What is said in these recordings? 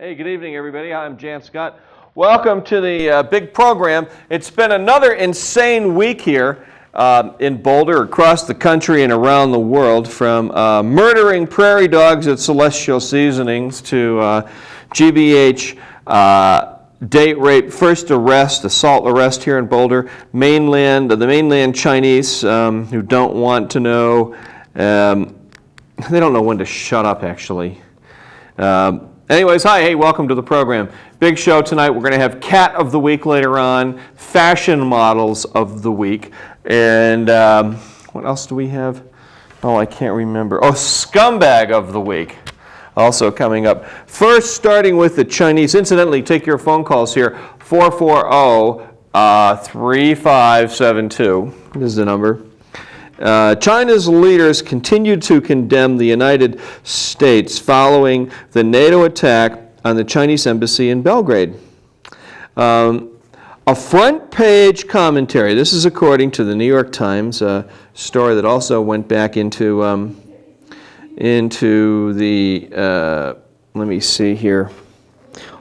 Hey, good evening, everybody. I'm Jan Scott. Welcome to the big program. It's been another insane week here in Boulder, across the country and around the world, from murdering prairie dogs at Celestial Seasonings to GBH date rape, first arrest, assault arrest here in Boulder, the mainland Chinese who don't want to know, they don't know when to shut up, actually. Anyways, hi, hey, welcome to the program. Big show tonight. We're going to have Cat of the Week later on, Fashion Models of the Week, and what else do we have? Oh, I can't remember. Oh, Scumbag of the Week, also coming up. First, starting with the Chinese. Incidentally, take your phone calls here, 440-3572 is the number. China's leaders continued to condemn the United States following the NATO attack on the Chinese embassy in Belgrade. A front-page commentary, this is according to the New York Times, a story that also went back into the, let me see here.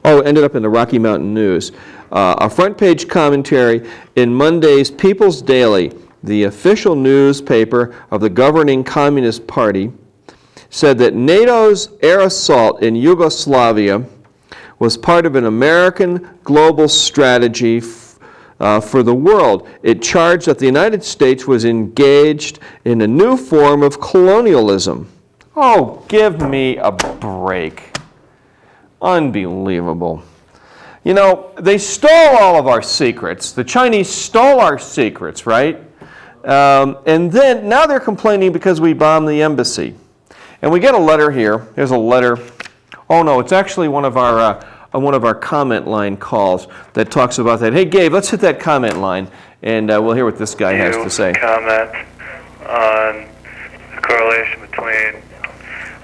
Oh, it ended up in the Rocky Mountain News. A front-page commentary in Monday's People's Daily, the official newspaper of the governing Communist Party, said that NATO's air assault in Yugoslavia was part of an American global strategy for the world. It charged that the United States was engaged in a new form of colonialism. Oh, give me a break. Unbelievable. You know, they stole all of our secrets. The Chinese stole our secrets, right? And then, now they're complaining because we bombed the embassy. And we get a letter here. There's a letter. Oh no, it's actually one of our comment line calls that talks about that. Hey Gabe, let's hit that comment line, and we'll hear what this guy has to say. Comment on the correlation between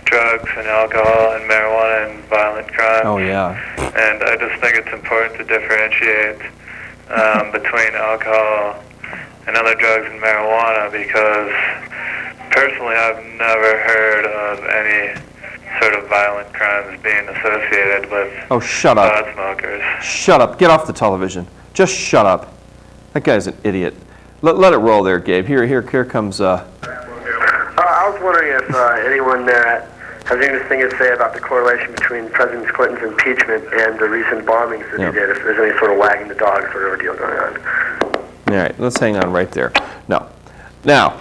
drugs and alcohol and marijuana and violent crime. Oh yeah. And I just think it's important to differentiate between alcohol and other drugs and marijuana, because personally I've never heard of any sort of violent crimes being associated with shut up. pot smokers. Shut up. Get off the television. Just shut up. That guy's an idiot. Let it roll there, Gabe. Here comes... I was wondering if anyone has anything to say about the correlation between President Clinton's impeachment and the recent bombings that he did, if there's any sort of wagging the dog sort of ordeal going on. All right, let's hang on right there. No. Now,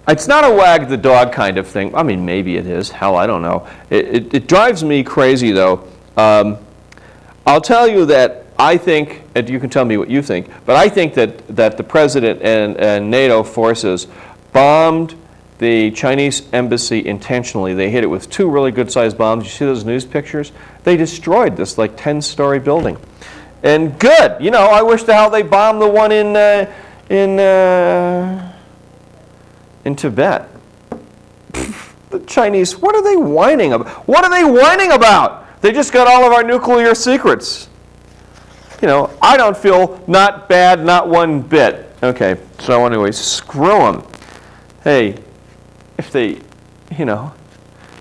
it's not a wag the dog kind of thing. I mean, maybe it is. Hell, I don't know. It drives me crazy, though. I'll tell you that I think, and you can tell me what you think, but I think that the president and NATO forces bombed the Chinese embassy intentionally. They hit it with two really good-sized bombs. You see those news pictures? They destroyed this, like, 10-story building. And good. You know, I wish the hell they bombed the one in Tibet. The Chinese, what are they whining about? What are they whining about? They just got all of our nuclear secrets. You know, I don't feel not bad, not one bit. Okay, so anyway, screw them. Hey, if they, you know,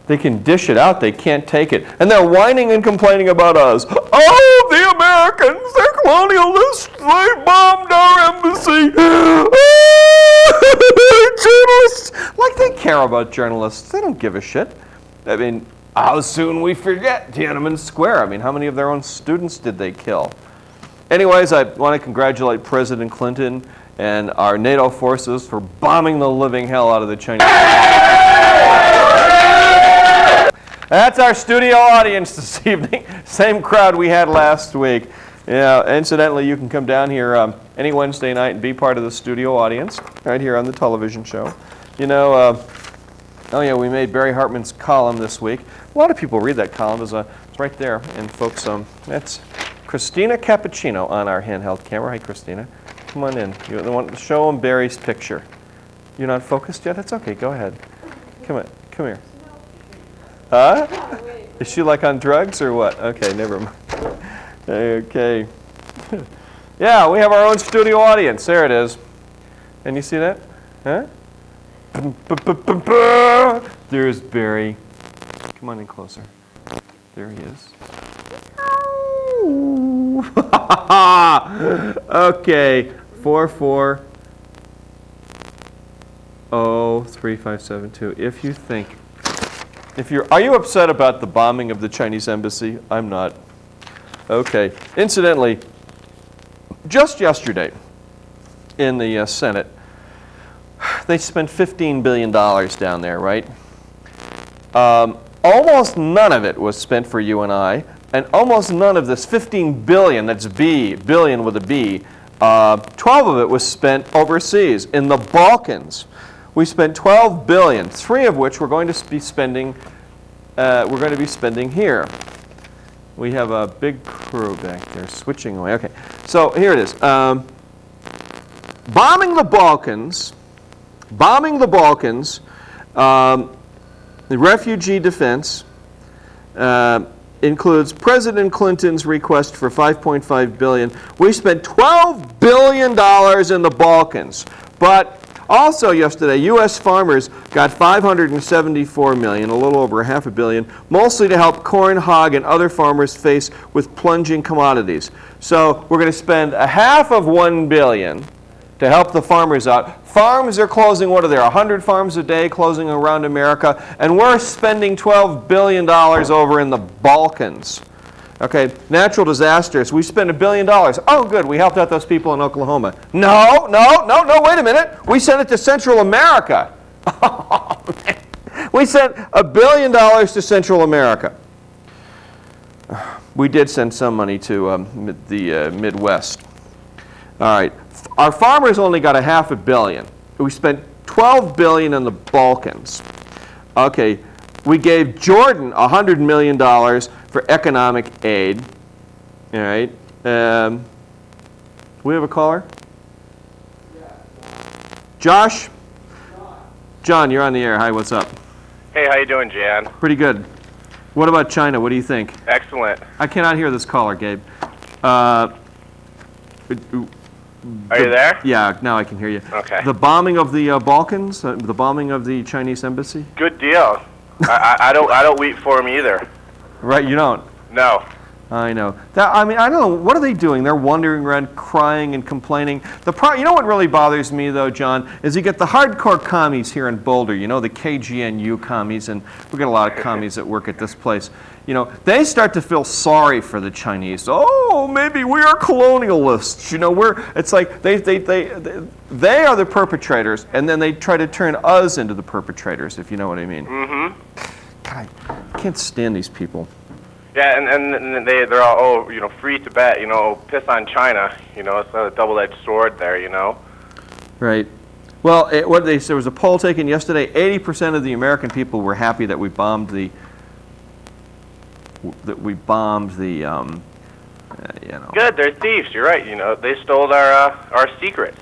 they can dish it out, they can't take it. And they're whining and complaining about us. Oh, the Americans, they're colonialists. They bombed our embassy. Journalists. Like they care about journalists. They don't give a shit. I mean, how soon we forget Tiananmen Square? I mean, how many of their own students did they kill? Anyways, I want to congratulate President Clinton and our NATO forces for bombing the living hell out of the Chinese. That's our studio audience this evening. Same crowd we had last week. Yeah, incidentally, you can come down here any Wednesday night and be part of the studio audience right here on the television show. You know, oh yeah, we made Barry Hartman's column this week. A lot of people read that column. It's right there. And folks, that's Christina Cappuccino on our handheld camera. Hi, Christina. Come on in. You want to show them Barry's picture. You're not focused yet? That's okay. Go ahead. Come here. Huh? Is she like on drugs or what? Okay, never mind. Okay. Yeah, we have our own studio audience. There it is. And you see that? Huh? There's Barry. Come on in closer. There he is. Woo! Okay, 4403572. Are you upset about the bombing of the Chinese embassy? I'm not. Okay. Incidentally, just yesterday in the Senate, they spent $15 billion down there, right? Almost none of it was spent for you and I, and almost none of this 15 billion, that's billion with a B, 12 of it was spent overseas in the Balkans. We spent 12 billion, 3 of which we're going to be spending here. We have a big crew back there switching away. Okay, so here it is. Bombing the Balkans, the refugee defense includes President Clinton's request for $5.5 billion. We spent $12 billion in the Balkans. But also yesterday, U.S. farmers got $574 million, a little over $500 million, mostly to help corn, hog, and other farmers face with plunging commodities. So we're going to spend $500 million to help the farmers out. Farms are closing, what are there, 100 farms a day closing around America, and we're spending $12 billion over in the Balkans. Okay, natural disasters, we spend $1 billion. Oh, good, we helped out those people in Oklahoma. No, wait a minute. We sent it to Central America. Oh, man. We sent $1 billion to Central America. We did send some money to the Midwest. All right, our farmers only got $500 million. We spent $12 billion in the Balkans. Okay, we gave Jordan $100 million for economic aid. All right. We have a caller? Yeah. Josh? John, you're on the air. Hi, what's up? Hey, how you doing, Jan? Pretty good. What about China? What do you think? Excellent. I cannot hear this caller, Gabe. Are you there? Yeah, now I can hear you. Okay. The bombing of the Balkans, the bombing of the Chinese embassy? Good deal. I don't weep for him either. Right, you don't? No. I know. I don't know. What are they doing? They're wandering around crying and complaining. You know what really bothers me, though, John, is you get the hardcore commies here in Boulder, you know, the KGNU commies, and we get a lot of commies that work at this place. You know, they start to feel sorry for the Chinese. Oh, maybe we are colonialists. You know, it's like they are the perpetrators, and then they try to turn us into the perpetrators, if you know what I mean. Mm-hmm. God, I can't stand these people. Yeah, and they're all, free Tibet, piss on China, it's a double-edged sword there, Right. Well, there was a poll taken yesterday. 80% of the American people were happy that we bombed the Good, they're thieves, you're right, they stole our secrets.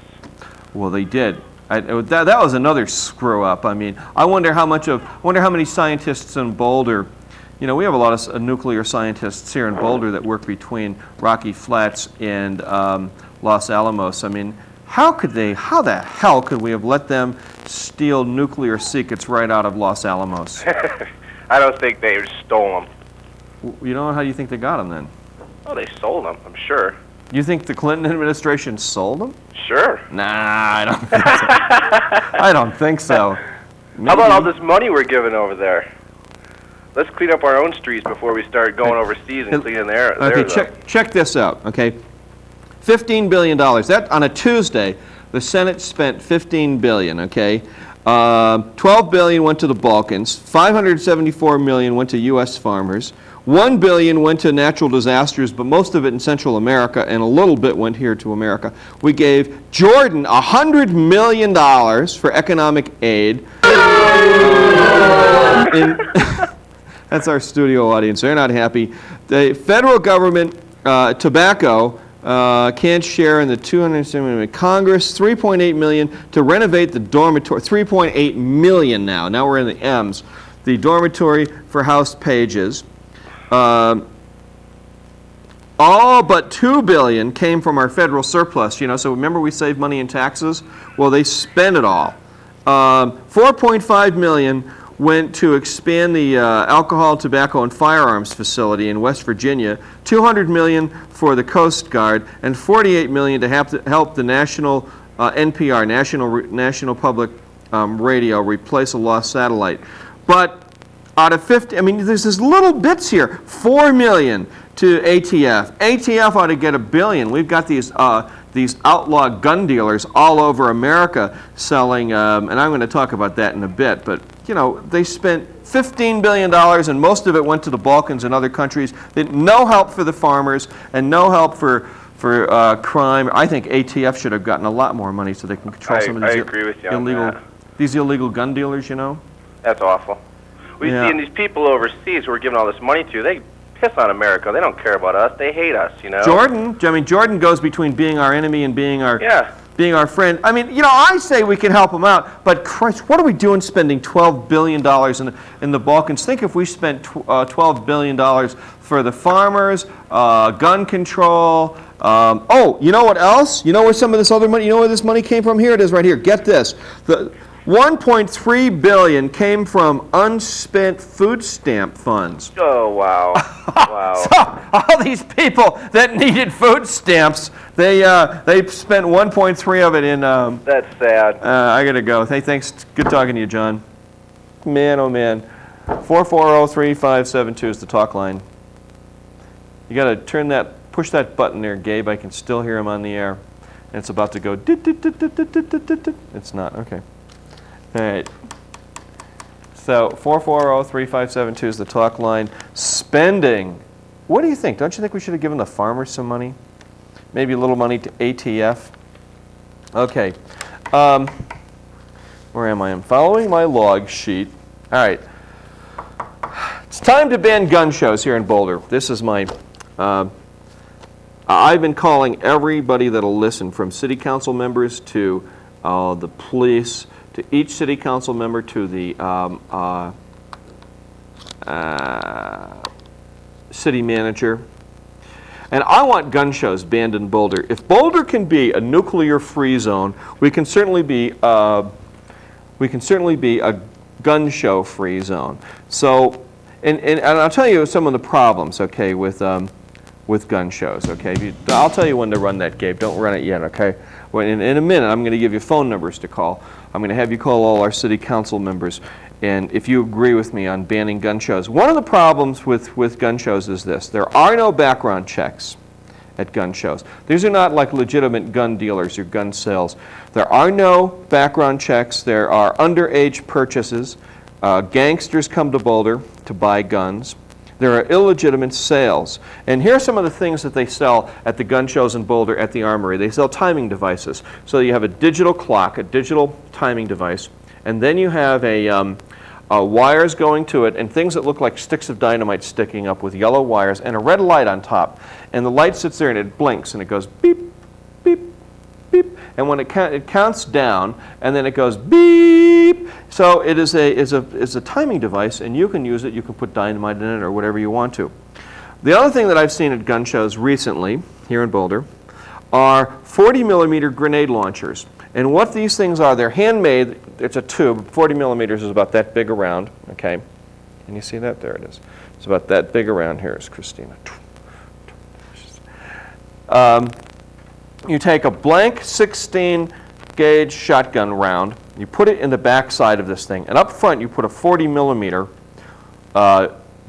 Well, they did. That was another screw up. I mean, I wonder how many scientists in Boulder. You know, we have a lot of nuclear scientists here in Boulder that work between Rocky Flats and Los Alamos. I mean, how the hell could we have let them steal nuclear secrets right out of Los Alamos? I don't think they stole them. You know, how do you think they got them then? Oh, they sold them, I'm sure. You think the Clinton administration sold them? Sure. Nah, I don't think so. I don't think so. Maybe. How about all this money we're giving over there? Let's clean up our own streets before we start going overseas and cleaning theirs. Okay, check this out, okay? $15 billion. That, on a Tuesday, the Senate spent $15 billion, okay? $12 billion went to the Balkans. $574 million went to U.S. farmers. $1 billion went to natural disasters, but most of it in Central America, and a little bit went here to America. We gave Jordan $100 million for economic aid. That's our studio audience. They're not happy. The federal government, tobacco, can't share in the $270 million. Congress, $3.8 million to renovate the dormitory. $3.8 million now. Now we're in the M's. The dormitory for House Pages. All but $2 billion came from our federal surplus. You know, so remember we save money in taxes? Well, they spent it all. $4.5 million went to expand the alcohol, tobacco, and firearms facility in West Virginia, $200 million for the Coast Guard, and $48 million to help the national NPR, National Public Radio, replace a lost satellite. But out of 50, I mean, there's these little bits here. $4 million to ATF. ATF ought to get $1 billion. We've got these outlaw gun dealers all over America selling, and I'm going to talk about that in a bit, but, you know, they spent $15 billion, and most of it went to the Balkans and other countries. No help for the farmers, and no help for crime. I think ATF should have gotten a lot more money so they can control some of these agree with you on that. These illegal gun dealers, you know? That's awful. We've seen these people overseas who we're giving all this money to, they piss on America. They don't care about us. They hate us, you know? Jordan goes between being our enemy and being our friend. I mean, you know, I say we can help him out, but Christ, what are we doing spending $12 billion in the Balkans? Think if we spent $12 billion for the farmers, gun control. Oh, you know what else? You know where some of this other money, you know where this money came from? Here it is right here. Get this. The $1.3 billion came from unspent food stamp funds. Oh, wow. Wow. So, all these people that needed food stamps, they spent 1.3 of it in... That's sad. I got to go. Hey, thanks. Good talking to you, John. Man, oh, man. 440-3572 is the talk line. You got to push that button there, Gabe. I can still hear him on the air. And it's about to go... It's not. Okay. All right. So 440-3572 is the talk line. Spending. What do you think? Don't you think we should have given the farmers some money? Maybe a little money to ATF? Okay. Where am I? I'm following my log sheet. All right. It's time to ban gun shows here in Boulder. This is my... I've been calling everybody that'll listen, from city council members to the police, to each city council member, to the city manager. And I want gun shows banned in Boulder. If Boulder can be a nuclear-free zone, we can certainly be a gun show-free zone. So, and I'll tell you some of the problems, okay, with gun shows, okay? I'll tell you when to run that, Gabe. Don't run it yet, okay? Well, in a minute, I'm going to give you phone numbers to call. I'm going to have you call all our city council members, and if you agree with me on banning gun shows. One of the problems with gun shows is this. There are no background checks at gun shows. These are not like legitimate gun dealers or gun sales. There are no background checks. There are underage purchases. Gangsters come to Boulder to buy guns. There are illegitimate sales. And here are some of the things that they sell at the gun shows in Boulder at the Armory. They sell timing devices. So you have a digital clock, a digital timing device, and then you have wires going to it and things that look like sticks of dynamite sticking up with yellow wires and a red light on top. And the light sits there and it blinks and it goes beep, beep, beep. And when it counts down, and then it goes beep. So it is a timing device, and you can use it. You can put dynamite in it or whatever you want to. The other thing that I've seen at gun shows recently here in Boulder are 40 millimeter grenade launchers. And what these things are, they're handmade. It's a tube. 40 millimeters is about that big around. Okay, can you see that? There it is. It's about that big around. Here is Christina. You take a blank 16 gauge shotgun round, you put it in the back side of this thing, and up front you put a 40 millimeter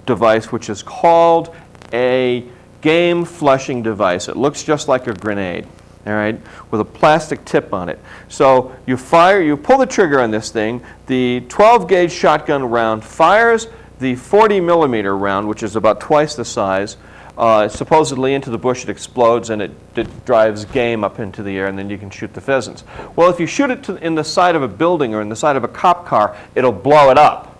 device, which is called a game flushing device. It looks just like a grenade, all right, with a plastic tip on it. So you pull the trigger on this thing, the 12 gauge shotgun round fires the 40 millimeter round, which is about twice the size. Supposedly into the bush, it explodes and it drives game up into the air, and then you can shoot the pheasants. Well, if you shoot it in the side of a building or in the side of a cop car, it'll blow it up.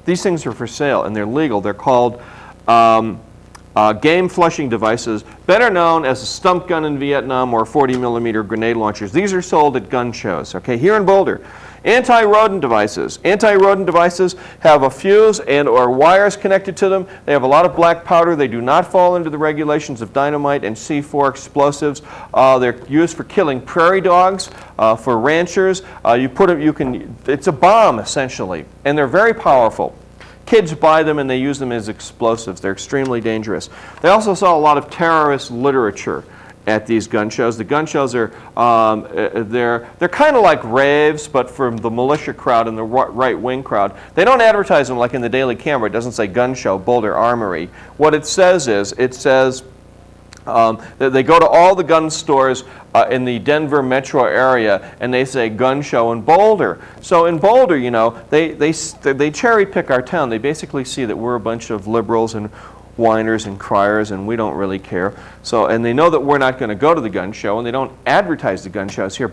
These things are for sale and they're legal. They're called game flushing devices, better known as a stump gun in Vietnam or 40 millimeter grenade launchers. These are sold at gun shows. Okay, here in Boulder, Anti-rodent devices. Anti-rodent devices have a fuse and or wires connected to them. They have a lot of black powder. They do not fall into the regulations of dynamite and C4 explosives. They're used for killing prairie dogs, for ranchers. It's a bomb, essentially, and they're very powerful. Kids buy them and they use them as explosives. They're extremely dangerous. They also saw a lot of terrorist literature at these gun shows. The gun shows are they're kind of like raves, but from the militia crowd and the right-wing crowd. They don't advertise them like in the Daily Camera. It doesn't say gun show, Boulder Armory. What it says is, that they go to all the gun stores in the Denver metro area and they say gun show in Boulder. So in Boulder, you know, they cherry pick our town. They basically see that we're a bunch of liberals and whiners and criers and we don't really care. So, and they know that we're not going to go to the gun show and they don't advertise the gun shows here.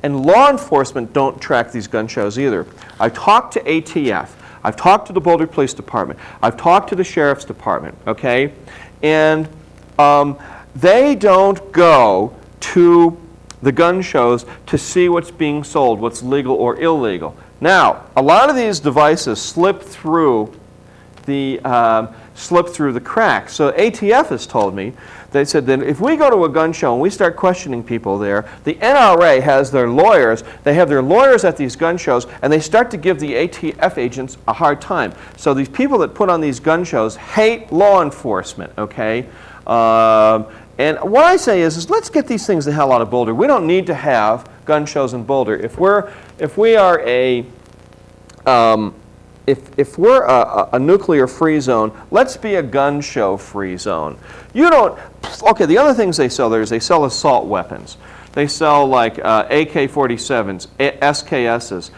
And law enforcement don't track these gun shows either. I talked to ATF. I've talked to the Boulder Police Department. I've talked to the Sheriff's Department, okay? And they don't go to the gun shows to see what's being sold, what's legal or illegal. Now, a lot of these devices slip through the cracks. So ATF has told me, they said that if we go to a gun show and we start questioning people there, the NRA has their lawyers, they have their lawyers at these gun shows, and they start to give the ATF agents a hard time. So these people that put on these gun shows hate law enforcement, okay? And what I say is let's get these things the hell out of Boulder. We don't need to have gun shows in Boulder. If we're a nuclear-free zone, let's be a gun show-free zone. Okay, the other things they sell there is they sell assault weapons. They sell like AK-47s, SKSs.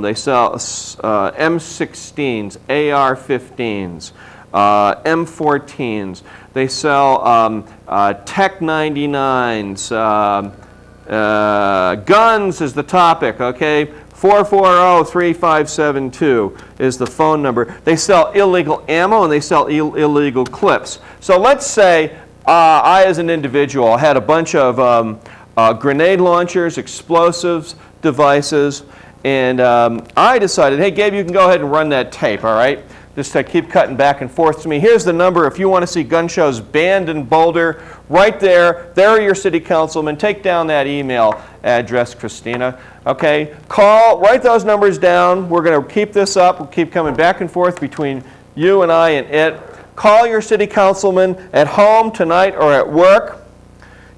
They sell M16s, AR-15s, M14s. They sell Tech 99s. Guns is the topic, okay? 440-3572 is the phone number. They sell illegal ammo and they sell illegal clips. So let's say I, as an individual, had a bunch of grenade launchers, explosives, devices, and I decided, hey, Gabe, you can go ahead and run that tape, all right? Just keep cutting back and forth to me. Here's the number if you want to see gun shows banned in Boulder. Right there. There are your city councilmen. Take down that email address, Christina. Okay? Write those numbers down. We're going to keep this up. We'll keep coming back and forth between you and I and it. Call your city councilman at home tonight or at work.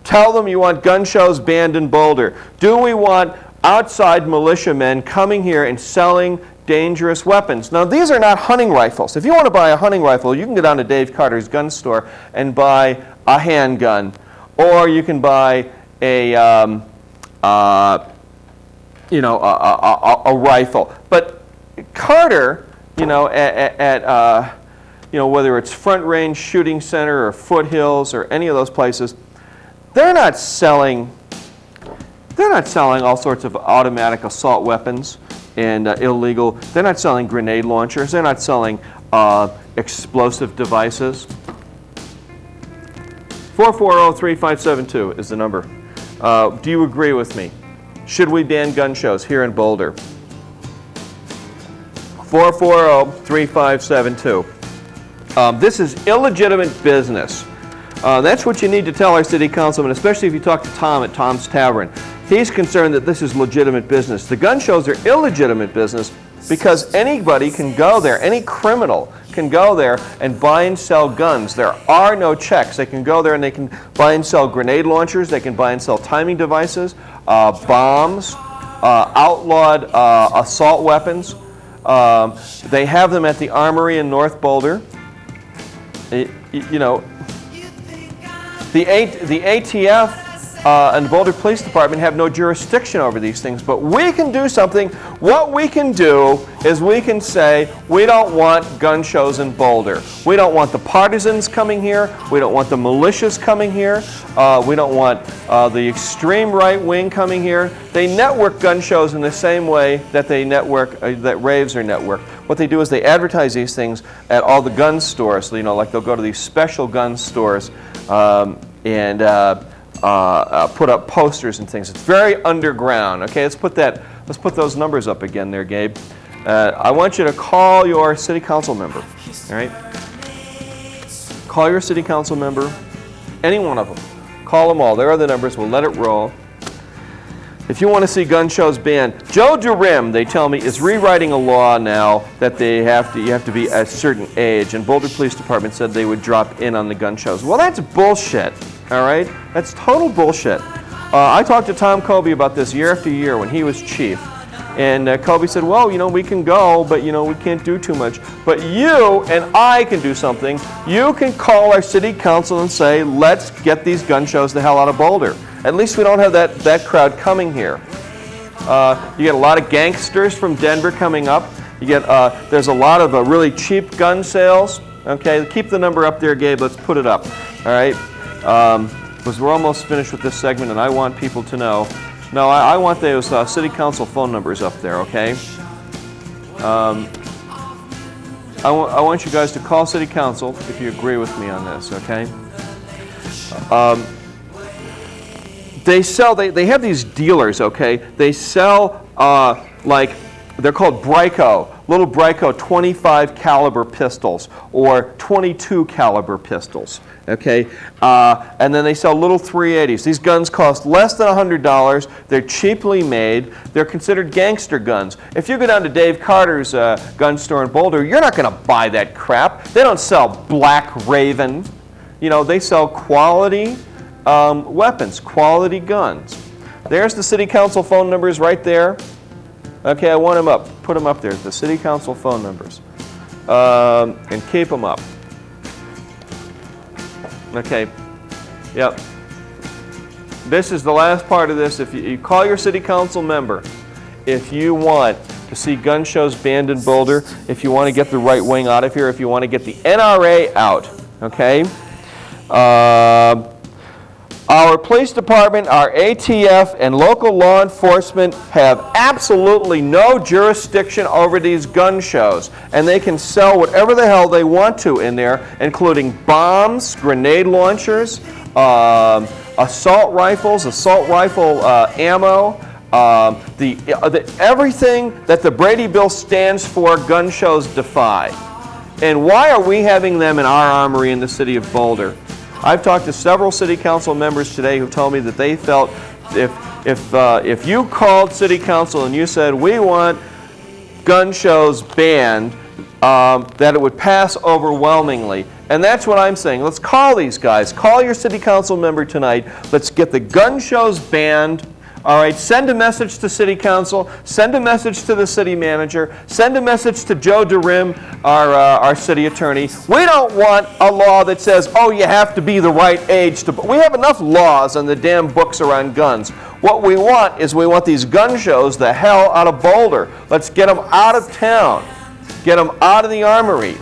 Tell them you want gun shows banned in Boulder. Do we want outside militiamen coming here and selling dangerous weapons? Now, these are not hunting rifles. If you want to buy a hunting rifle, you can go down to Dave Carter's gun store and buy a handgun, or you can buy a rifle. But Carter, whether it's Front Range Shooting Center or Foothills or any of those places, they're not selling all sorts of automatic assault weapons and illegal. They're not selling grenade launchers. They're not selling explosive devices. 440-3572 is the number. Do you agree with me? Should we ban gun shows here in Boulder? 440-3572. This is illegitimate business. That's what you need to tell our city councilman, especially if you talk to Tom at Tom's Tavern. He's concerned that this is legitimate business. The gun shows are illegitimate business because anybody can go there, any criminal can go there and buy and sell guns. There are no checks. They can go there and they can buy and sell grenade launchers, they can buy and sell timing devices, bombs, outlawed assault weapons. They have them at the Armory in North Boulder. The ATF and the Boulder Police Department have no jurisdiction over these things, but we can do something. What we can do is we can say we don't want gun shows in Boulder. We don't want the partisans coming here. We don't want the militias coming here. We don't want the extreme right wing coming here. They network gun shows in the same way that they network that raves are networked. What they do is they advertise these things at all the gun stores. Like they'll go to these special gun stores put up posters and things. It's very underground. Okay, let's put those numbers up again there, Gabe. I want you to call your city council member. All right, call your city council member, any one of them. Call them all. There are the numbers. We'll let it roll. If you want to see gun shows banned, Joe Durim, they tell me, is rewriting a law now that you have to be a certain age, and Boulder Police Department said they would drop in on the gun shows. Well, that's bullshit, all right? That's total bullshit. I talked to Tom Colby about this year after year when he was chief, and Colby said, well, we can go, but, we can't do too much. But you and I can do something. You can call our city council and say, let's get these gun shows the hell out of Boulder. At least we don't have that crowd coming here. You get a lot of gangsters from Denver coming up. You get there's a lot of really cheap gun sales. Okay, keep the number up there, Gabe. Let's put it up. All right, because we're almost finished with this segment, and I want people to know. No, I want those city council phone numbers up there. Okay. I want you guys to call city council if you agree with me on this. Okay. They have these dealers, okay? They sell, they're called Brico, little Brico 25 caliber pistols or 22 caliber pistols, okay? And then they sell little 380s. These guns cost less than $100. They're cheaply made. They're considered gangster guns. If you go down to Dave Carter's gun store in Boulder, you're not going to buy that crap. They don't sell Black Raven. They sell quality weapons, quality guns. There's the city council phone numbers right there. Okay, I want them up. Put them up there, the city council phone numbers. And keep them up. Okay, yep. This is the last part of this. If you call your city council member, if you want to see gun shows banned in Boulder, if you want to get the right wing out of here, if you want to get the NRA out, okay? Our police department, our ATF, and local law enforcement have absolutely no jurisdiction over these gun shows, and they can sell whatever the hell they want to in there, including bombs, grenade launchers, assault rifle ammo, everything that the Brady Bill stands for, gun shows defy. And why are we having them in our armory in the city of Boulder? I've talked to several city council members today who told me that they felt if you called city council and you said, we want gun shows banned, that it would pass overwhelmingly. And that's what I'm saying. Let's call these guys. Call your city council member tonight. Let's get the gun shows banned. All right, send a message to city council, send a message to the city manager, send a message to Joe Durim, our city attorney. We don't want a law that says, oh, you have to be the right age to... We have enough laws on the damn books around guns. What we want is we want these gun shows the hell out of Boulder. Let's get them out of town. Get them out of the armory.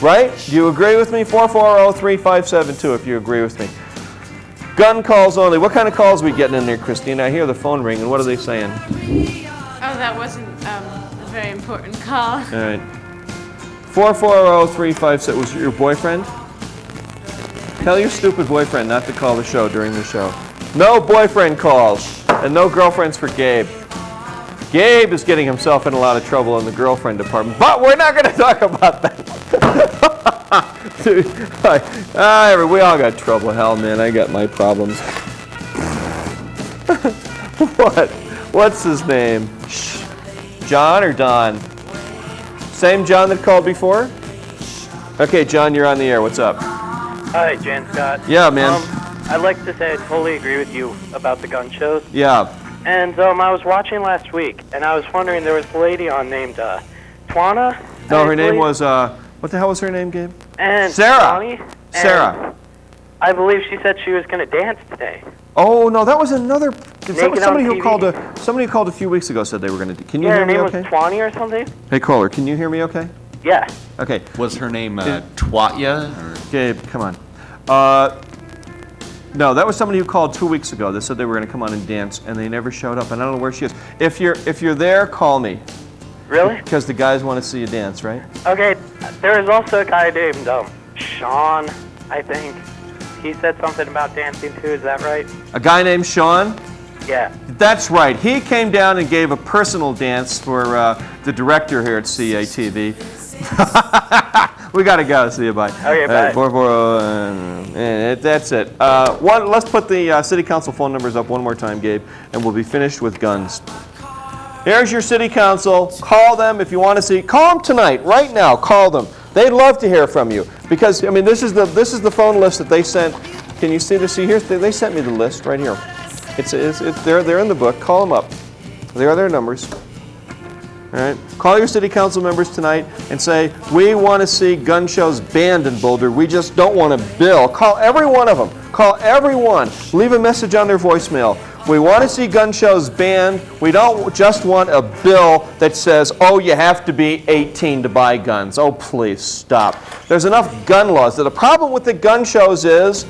Right? Do you agree with me? 440-3572 if you agree with me. Gun calls only. What kind of calls are we getting in there, Christina? I hear the phone ring, and what are they saying? Oh, that wasn't a very important call. All right. 440-357. Was it your boyfriend? Tell your stupid boyfriend not to call the show during the show. No boyfriend calls, and no girlfriends for Gabe. Gabe is getting himself in a lot of trouble in the girlfriend department, but we're not going to talk about that. We all got trouble. Hell, man, I got my problems. What? What's his name? John or Don? Same John that called before? Okay, John, you're on the air. What's up? Hi, Jann Scott. Yeah, man. I'd like to say I totally agree with you about the gun shows. Yeah. And I was watching last week, and I was wondering, there was a lady on named Twana. No, her name was, what the hell was her name, Gabe? And Sarah. Bonnie, Sarah. I believe she said she was going to dance today. Oh, no, that was another... That was somebody who TV. Somebody who called a few weeks ago said they were going to... Can you Yeah, hear her me name okay? was Twani or something. Hey, caller, can you hear me okay? Yeah. Okay. Was her name Twatya? Or? Gabe, come on. No, that was somebody who called 2 weeks ago. They said they were going to come on and dance, and they never showed up. And I don't know where she is. If you're there, call me. Really? Because the guys want to see you dance, right? Okay, there is also a guy named Sean, I think. He said something about dancing too, is that right? A guy named Sean? Yeah. That's right. He came down and gave a personal dance for the director here at CATV. We got to go. See you, bye. Okay, bye. That's it. Let's put the city council phone numbers up one more time, Gabe, and we'll be finished with guns. Here's your city council. Call them if you want to see. Call them tonight, right now. Call them. They'd love to hear from you because I mean this is the phone list that they sent. Can you see this? See here, they sent me the list right here. They're in the book. Call them up. There are their numbers. All right. Call your city council members tonight and say we want to see gun shows banned in Boulder. We just don't want a bill. Call every one of them. Call everyone. Leave a message on their voicemail. We want to see gun shows banned. We don't just want a bill that says, oh, you have to be 18 to buy guns. Oh, please stop. There's enough gun laws. The problem with the gun shows is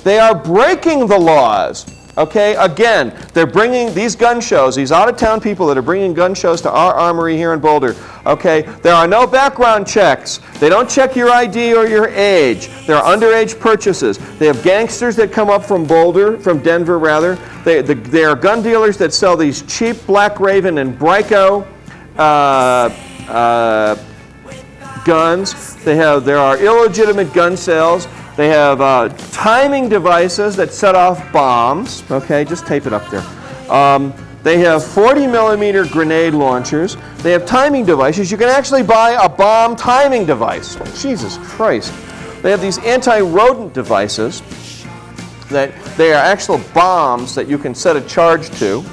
they are breaking the laws. Okay, again, they're bringing these gun shows, these out-of-town people that are bringing gun shows to our armory here in Boulder. Okay, there are no background checks. They don't check your ID or your age. There are underage purchases. They have gangsters that come up from Boulder, from Denver rather. They are gun dealers that sell these cheap Black Raven and Bryco guns. There are illegitimate gun sales. They have timing devices that set off bombs. Okay, just tape it up there. They have 40 millimeter grenade launchers. They have timing devices. You can actually buy a bomb timing device. Jesus Christ. They have these anti-rodent devices that they are actual bombs that you can set a charge to.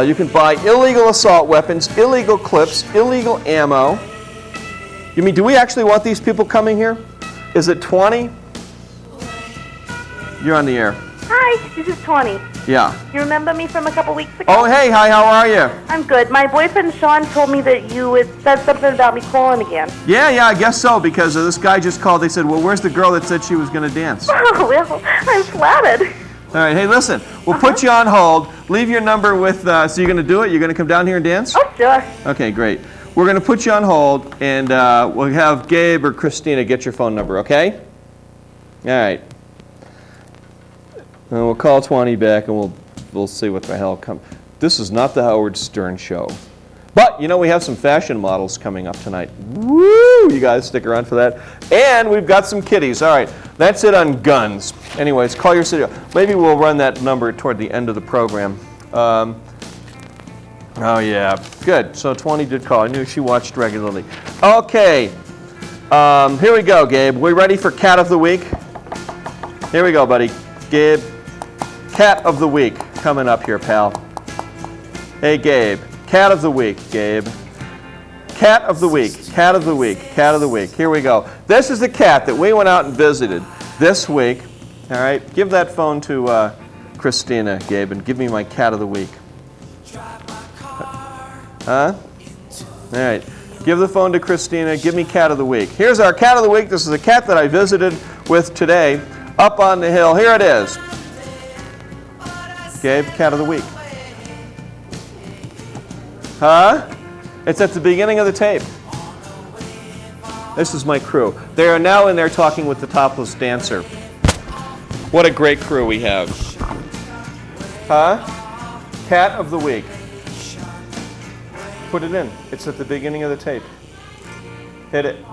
You can buy illegal assault weapons, illegal clips, illegal ammo. You mean, do we actually want these people coming here? Is it 20? You're on the air. Hi, this is 20. Yeah. You remember me from a couple weeks ago? Oh, hey, hi, how are you? I'm good. My boyfriend Sean told me that you had said something about me calling again. Yeah, I guess so, because this guy just called. They said, well, where's the girl that said she was going to dance? Oh, well, I'm flattered. All right, hey, listen, we'll put you on hold. Leave your number with, so you're going to do it? You're going to come down here and dance? Oh, sure. Okay, great. We're going to put you on hold, and we'll have Gabe or Christina get your phone number, okay? All right. And we'll call 20 back, and we'll see what the hell comes. This is not the Howard Stern show. But, you know, we have some fashion models coming up tonight. Woo! You guys stick around for that. And we've got some kitties. All right, that's it on guns. Anyways, call your city. Maybe we'll run that number toward the end of the program. Oh, yeah. Good. So 20 did call. I knew she watched regularly. Okay. Here we go, Gabe. We ready for Cat of the Week? Here we go, buddy. Gabe, Cat of the Week coming up here, pal. Hey, Gabe. Cat of the Week, Gabe. Cat of the Week. Cat of the Week. Cat of the Week. Here we go. This is the cat that we went out and visited this week. All right. Give that phone to Christina, Gabe, and give me my Cat of the Week. Huh? All right. Give the phone to Christina. Give me Cat of the Week. Here's our Cat of the Week. This is a cat that I visited with today up on the hill. Here it is. Gabe, Cat of the Week. Huh? It's at the beginning of the tape. This is my crew. They are now in there talking with the topless dancer. What a great crew we have. Huh? Cat of the Week. Put it in. It's at the beginning of the tape. Hit it.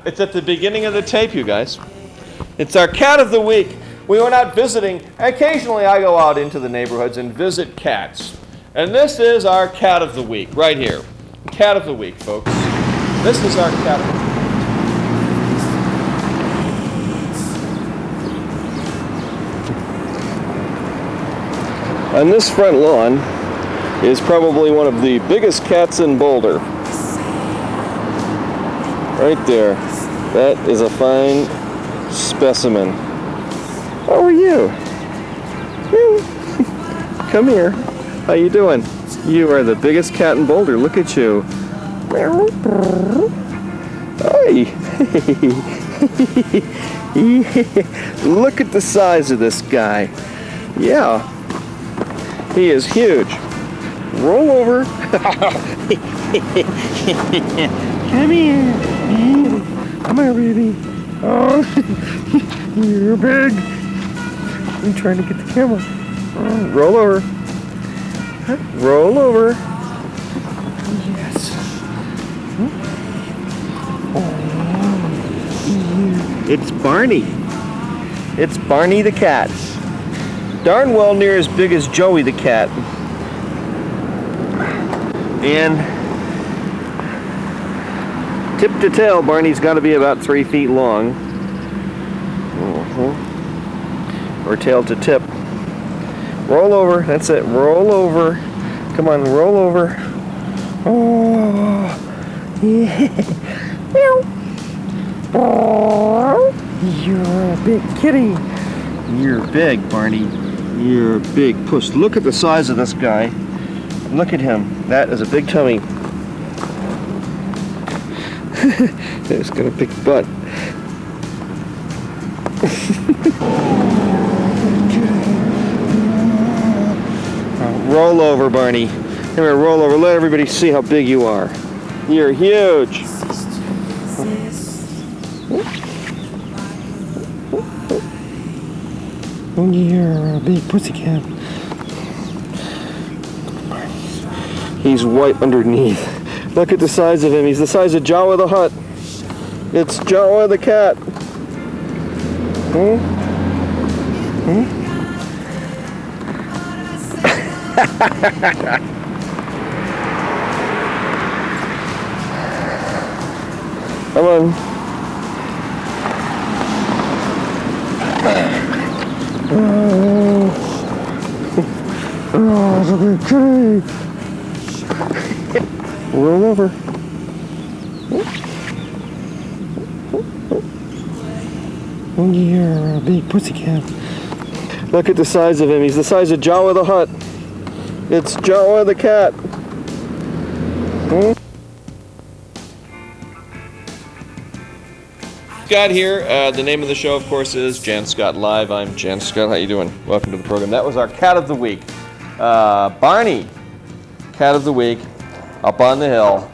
It's at the beginning of the tape, you guys. It's our Cat of the Week. We went out visiting. Occasionally I go out into the neighborhoods and visit cats. And this is our Cat of the Week, right here. Cat of the Week, folks. This is our Cat of the Week. On this front lawn is probably one of the biggest cats in Boulder. Right there. That is a fine specimen. How are you? Come here. How you doing? You are the biggest cat in Boulder. Look at you. Hi. Look at the size of this guy. Yeah. He is huge. Roll over. Come here. Come here, baby. Oh. You're big. I'm trying to get the camera. Roll over. Roll over. Yes. It's Barney. It's Barney the cat. Darn well near as big as Joey the cat. And tip to tail, Barney's got to be about 3 feet long. Or tail to tip. Roll over. That's it. Roll over. Come on, roll over. Oh, yeah. Oh, you're a big kitty. You're big, Barney. You're a big puss. Look at the size of this guy. Look at him. That is a big tummy. It's got a big butt. Roll over, Barney. Come here, roll over. Let everybody see how big you are. You're huge. Oh, you're a big pussycat. He's white underneath. Look at the size of him. He's the size of Jawa the Hutt. It's Jawa the cat. Come on. Oh, the big kitty. Roll over. Oh, you're a big pussycat. Look at the size of him. He's the size of Jawa the Hutt. It's Jawa the cat. Scott here. The name of the show, of course, is Jann Scott Live. I'm Jann Scott. How you doing? Welcome to the program. That was our cat of the week. Barney, cat of the week, up on the hill.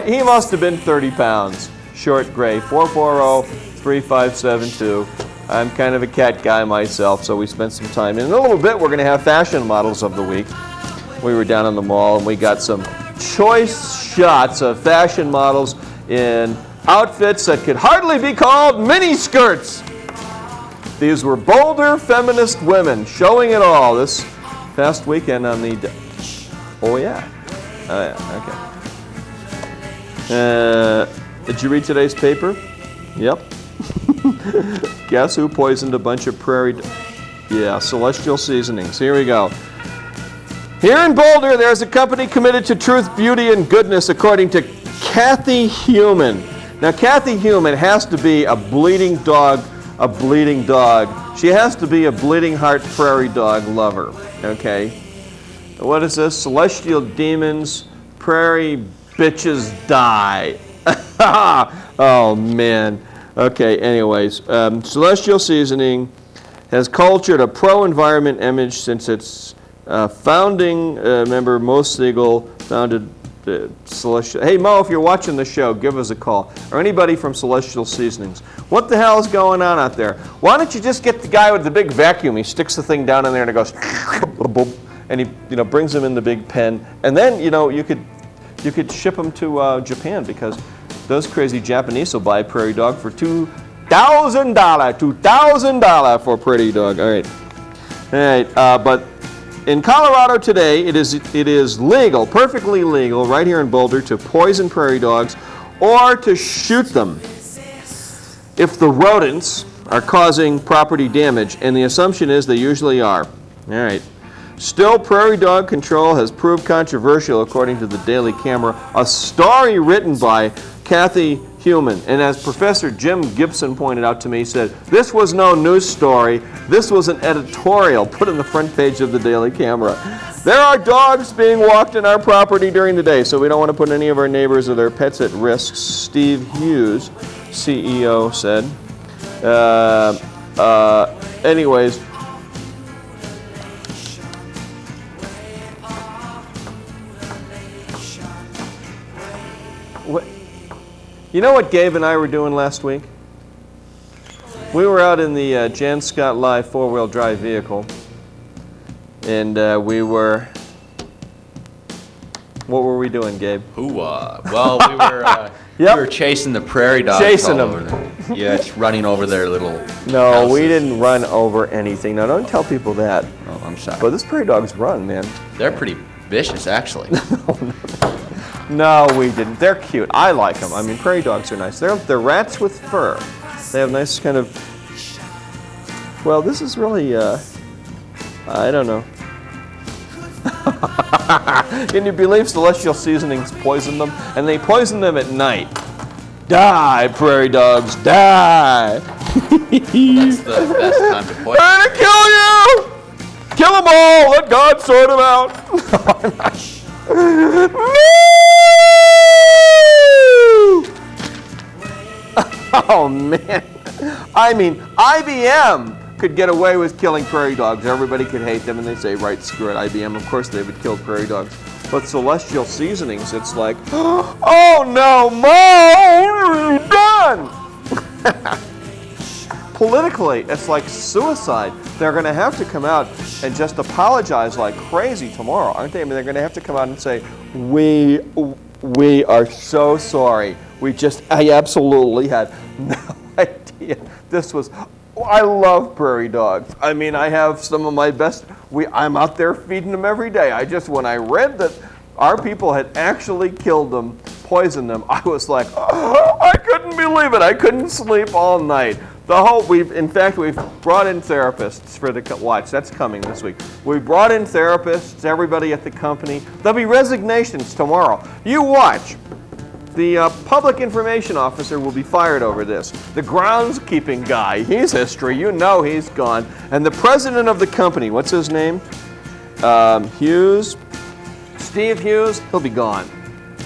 He must have been 30 pounds. Short gray, 440-3572. I'm kind of a cat guy myself, so we spent some time. In a little bit, we're going to have fashion models of the week. We were down in the mall, and we got some choice shots of fashion models in outfits that could hardly be called mini skirts. These were Boulder feminist women showing it all this past weekend on the... Oh, yeah. Okay. Did you read today's paper? Yep. Guess who poisoned a bunch of Prarie Dogs? Yeah, Celestial Seasonings. Here we go. Here in Boulder, there's a company committed to truth, beauty, and goodness, according to Kathy Human. Now, Kathy Human has to be a bleeding dog. She has to be a bleeding heart prairie dog lover, okay? What is this? Celestial Demons, Prairie Bitches Die. Oh, man. Okay, anyways. Celestial Seasoning has cultured a pro-environment image since its founding member, Mo Siegel, founded Celestial. Hey, Mo, if you're watching the show, give us a call. Or anybody from Celestial Seasonings. What the hell is going on out there? Why don't you just get the guy with the big vacuum? He sticks the thing down in there and it goes, and he brings them in the big pen. And then, you could ship them to Japan, because those crazy Japanese will buy a prairie dog for $2,000 for a prairie dog. All right. But in Colorado today, it is legal, perfectly legal, right here in Boulder, to poison prairie dogs or to shoot them if the rodents are causing property damage, and the assumption is they usually are. All right. Still, prairie dog control has proved controversial, according to the Daily Camera, a story written by Kathy Human. And as Professor Jim Gibson pointed out to me, he said, this was no news story, this was an editorial put on the front page of the Daily Camera. There are dogs being walked in our property during the day, so we don't want to put any of our neighbors or their pets at risk, Steve Hughes, CEO, said. Anyways, you know what Gabe and I were doing last week? We were out in the Jann Scott Live four-wheel drive vehicle, and we were. What were we doing, Gabe? Well, we were chasing the prairie dogs. Chasing all them. over there. Yeah, it's running over their little. No, houses. we didn't run over anything. No, don't tell people that. Oh, I'm sorry. But this prairie dogs run, man. They're pretty vicious, actually. No, we didn't. They're cute. I like them. I mean, prairie dogs are nice. They're rats with fur. They have nice kind of. Well, this is really. I don't know. Can you believe Celestial Seasonings poison them? And they poison them at night. Die, prairie dogs, die! That's the best time to poison. I'm gonna kill you! Kill them all! Let God sort them out! No! Oh, man. I mean, IBM could get away with killing prairie dogs. Everybody could hate them, and they say, right, screw it, IBM. Of course they would kill prairie dogs. But Celestial Seasonings, it's like, oh no, Mo, you're done! Politically, it's like suicide. They're going to have to come out and just apologize like crazy tomorrow, aren't they? I mean, they're going to have to come out and say, we are so sorry. I absolutely had no idea this was. I love prairie dogs. I mean, I have some of my best. I'm out there feeding them every day. When I read that our people had actually killed them, poisoned them, I was like, oh, I couldn't believe it. I couldn't sleep all night. We've brought in therapists for the watch. That's coming this week. We brought in therapists, everybody at the company. There'll be resignations tomorrow. You watch. The public information officer will be fired over this. The groundskeeping guy, he's history. You know he's gone. And the president of the company, what's his name? Hughes. Steve Hughes, he'll be gone.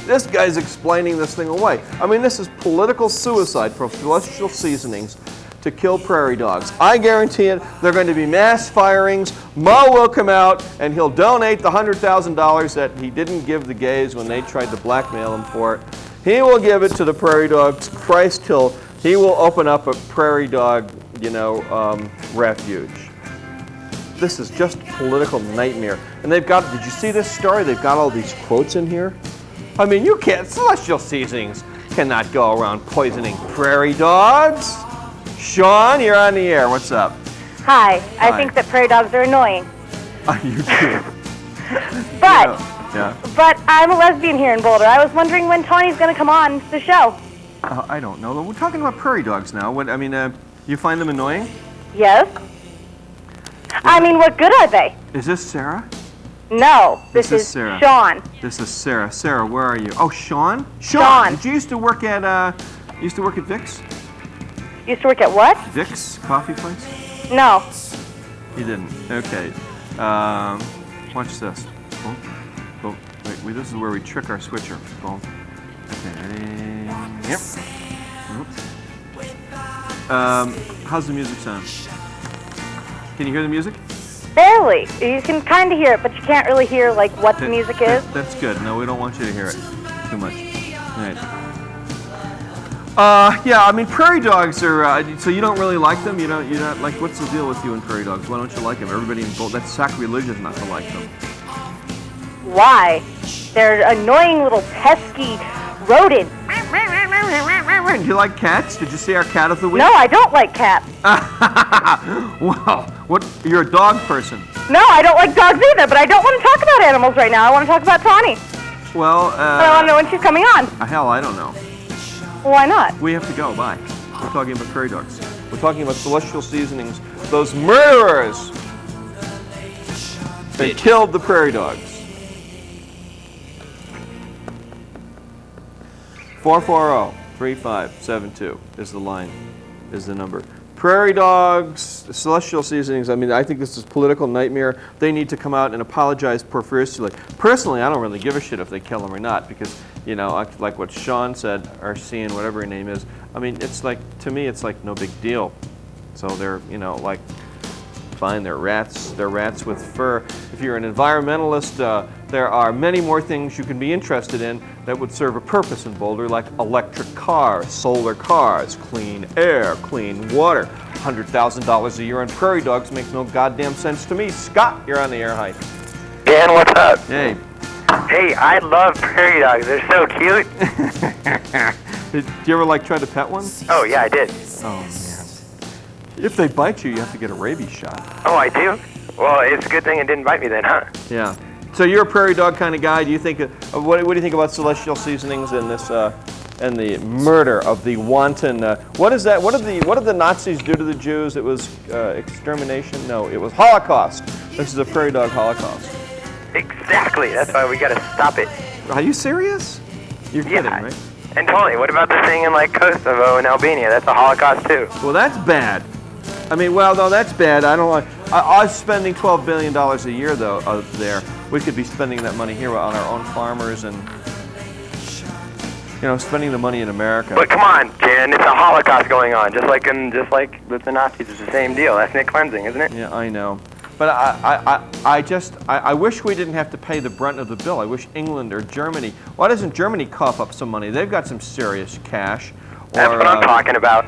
This guy's explaining this thing away. I mean, this is political suicide for Celestial Seasonings to kill prairie dogs. I guarantee it, there are going to be mass firings. Mo will come out and he'll donate the $100,000 that he didn't give the gays when they tried to blackmail him for it. He will give it to the prairie dogs. Christ, he will open up a prairie dog, refuge. This is just a political nightmare. And they've got, did you see this story? They've got all these quotes in here. I mean, you can't, Celestial Seasonings cannot go around poisoning prairie dogs. Sean, you're on the air. What's up? Hi. I think that prairie dogs are annoying. Are you kidding? But, yeah. But I'm a lesbian here in Boulder. I was wondering when Tawny's going to come on the show. I don't know. We're talking about prairie dogs now. You find them annoying? Yes. I mean, what good are they? Is this Sarah? No, this is Sarah. Sean. This is Sarah. Sarah, where are you? Oh, Sean? Sean. Did you used to work at Vic's? Used to work at what? Vic's coffee place? No. You didn't. Okay. Watch this. Boom. Boom. Wait, this is where we trick our switcher. Boom. Okay, ready? Yep. How's the music sound? Can you hear the music? Barely. You can kind of hear it, but you can't really hear what the music is. That's good. No, we don't want you to hear it too much. All right. Yeah, I mean, prairie dogs are, so you don't really like them? You're not like, what's the deal with you and prairie dogs? Why don't you like them? Everybody in Boulder, that's sacrilegious not to like them. Why? They're annoying little pesky rodents. Do you like cats? Did you see our cat of the week? No, I don't like cats. Wow. You're a dog person. No, I don't like dogs either, but I don't want to talk about animals right now. I want to talk about Tawny. Well, I want to know when she's coming on. Hell, I don't know. Why not? We have to go. Bye. We're talking about prairie dogs. We're talking about Celestial Seasonings. Those murderers that killed the prairie dogs. 440-3572 is the line, is the number. Prairie dogs, Celestial Seasonings, I mean, I think this is a political nightmare. They need to come out and apologize profusely. Personally, I don't really give a shit if they kill them or not because, like what Sean said, or Cian, whatever her name is, I mean, it's like, to me, it's like no big deal. So they're, fine, they're rats with fur. If you're an environmentalist, there are many more things you can be interested in that would serve a purpose in Boulder, like electric cars, solar cars, clean air, clean water, $100,000 a year on Prarie Dogs makes no goddamn sense to me. Scott, you're on the air. Hi. Dan, what's up? Hey. Hey, I love prairie dogs. They're so cute. Did you ever try to pet one? Oh, yeah, I did. Oh, man. If they bite you, you have to get a rabies shot. Oh, I do? Well, it's a good thing it didn't bite me then, huh? Yeah. So you're a prairie dog kind of guy. Do you think what do you think about celestial seasonings and this and the murder of the wanton? What is that? What did the Nazis do to the Jews? It was extermination. No, it was Holocaust. This is a prairie dog Holocaust. Exactly. That's why we gotta stop it. Are you serious? You're kidding, right? And Tony, what about the thing in Kosovo and Albania? That's a Holocaust too. Well, that's bad. I mean, well, no, that's bad. I don't want. I was spending $12 billion a year though there. We could be spending that money here on our own farmers and spending the money in America. But come on, Jann, it's a Holocaust going on, just like with the Nazis. It's the same deal. Ethnic cleansing, isn't it? Yeah, I know. But I wish we didn't have to pay the brunt of the bill. I wish England or Germany. Why doesn't Germany cough up some money? They've got some serious cash. That's what I'm talking about.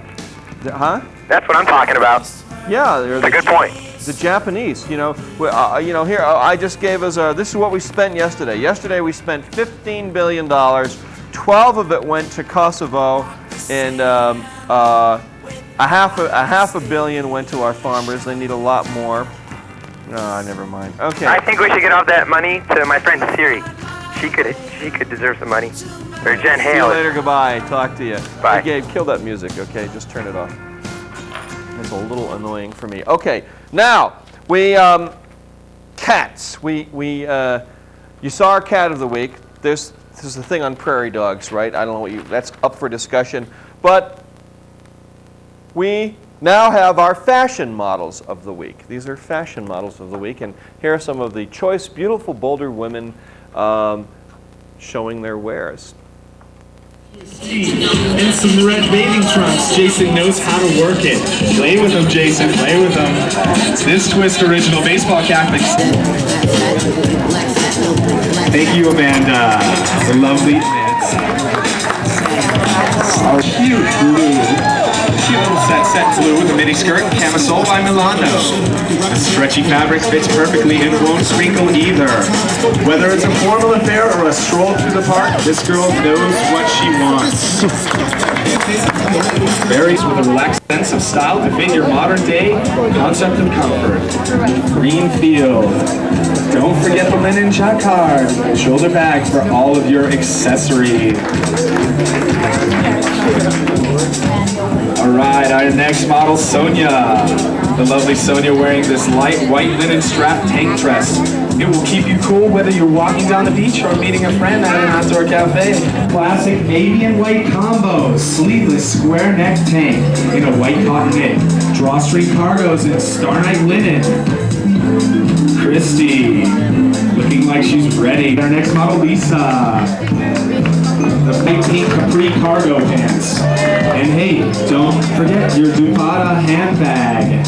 Huh? That's what I'm talking about. Yeah, that's a good point. The Japanese, here I just gave us this is what we spent yesterday. Yesterday we spent $15 billion. 12 of it went to Kosovo, and a half a billion went to our farmers. They need a lot more. No, never mind. Okay. I think we should get off that money to my friend Siri. She could deserve some money. Or Jen Hale. See you later. Goodbye. Talk to you. Bye. Hey, Gabe, kill that music. Okay, just turn it off. It's a little annoying for me. Okay, now cats. You saw our cat of the week. There's a thing on prairie dogs, right? I don't know that's up for discussion, but we now have our fashion models of the week. These are fashion models of the week, and here are some of the choice, beautiful Boulder women showing their wares. And some red bathing trunks. Jason knows how to work it. Play with them, Jason. Play with them. This Twist original baseball cap. Thank you, Amanda. The lovely Nancy. Our cute blue. Cute little set blue with a midi skirt, camisole by Milano. The stretchy fabric fits perfectly and won't wrinkle either. Whether it's a formal affair or a stroll through the park, this girl knows what she wants. Varies with a relaxed sense of style to fit your modern day concept of comfort. Green field. Don't forget the linen jacquard shoulder bag for all of your accessories. Alright, our next model, Sonia. The lovely Sonia wearing this light white linen strap tank dress. It will keep you cool whether you're walking down the beach or meeting a friend at an outdoor cafe. Classic navy and white combo, sleeveless square neck tank in a white cotton knit. Drawstring cargos in Star Night linen. Christy, looking like she's ready. Our next model, Lisa. The big pink capri cargo pants. And hey, don't forget your Dupada handbag.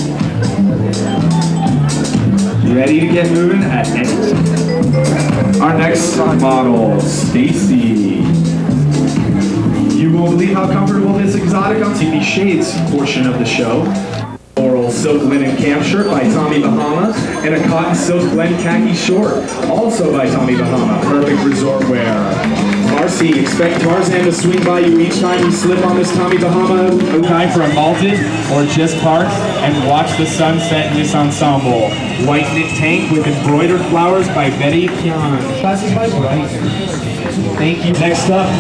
Ready to get moving at 8. Our next model, Stacy. You won't believe how comfortable this exotic TV shades portion of the show. Floral silk linen camp shirt by Tommy Bahama and a cotton silk blend khaki short, also by Tommy Bahama. Perfect resort wear. Marcy, expect Tarzan to swing by you each time you slip on this Tommy Bahama. Time for a malted or just park and watch the sunset in this ensemble. White knit tank with embroidered flowers by Betty Kian. Classes by Bright. Thank you. Next up,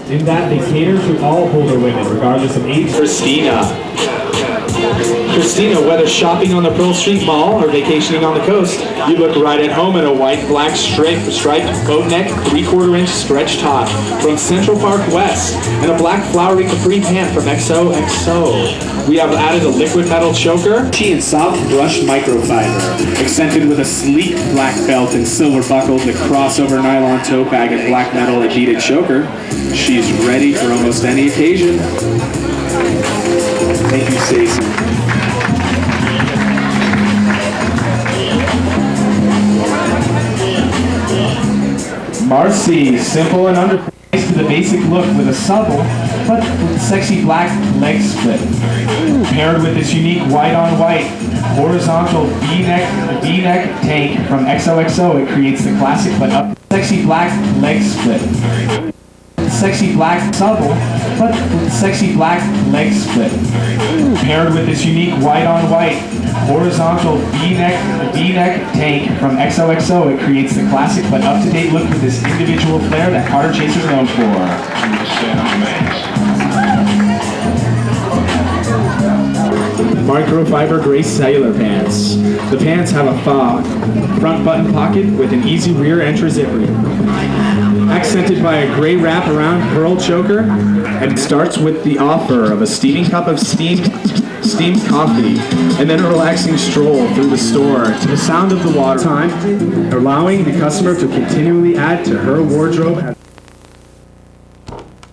in that they cater to all Boulder women, regardless of age. Christina, whether shopping on the Pearl Street Mall or vacationing on the coast, you look right at home in a white black striped boat neck 3/4-inch stretch top from Central Park West and a black flowery capri pant from XOXO. We have added a liquid metal choker. And soft brushed microfiber, accented with a sleek black belt and silver buckled, the crossover nylon tote bag and black metal beaded choker. She's ready for almost any occasion. Thank you, Stacey. Marcy, simple and underpriced to the basic look with a supple, but with sexy black leg split. Paired with this unique white-on-white horizontal V-neck tank from XOXO, it creates the classic but up sexy black leg split. Sexy black supple, but with sexy black leg split. Paired with this unique white-on-white horizontal V-neck tank from XOXO, it creates the classic but up-to-date look with this individual flair that Carter Chase is known for. Microfiber gray cellular pants. The pants have a front button pocket with an easy rear entry zipper. Accented by a gray wrap around pearl choker, and starts with the offer of a steaming cup of steamed coffee, and then a relaxing stroll through the store to the sound of the water time, allowing the customer to continually add to her wardrobe.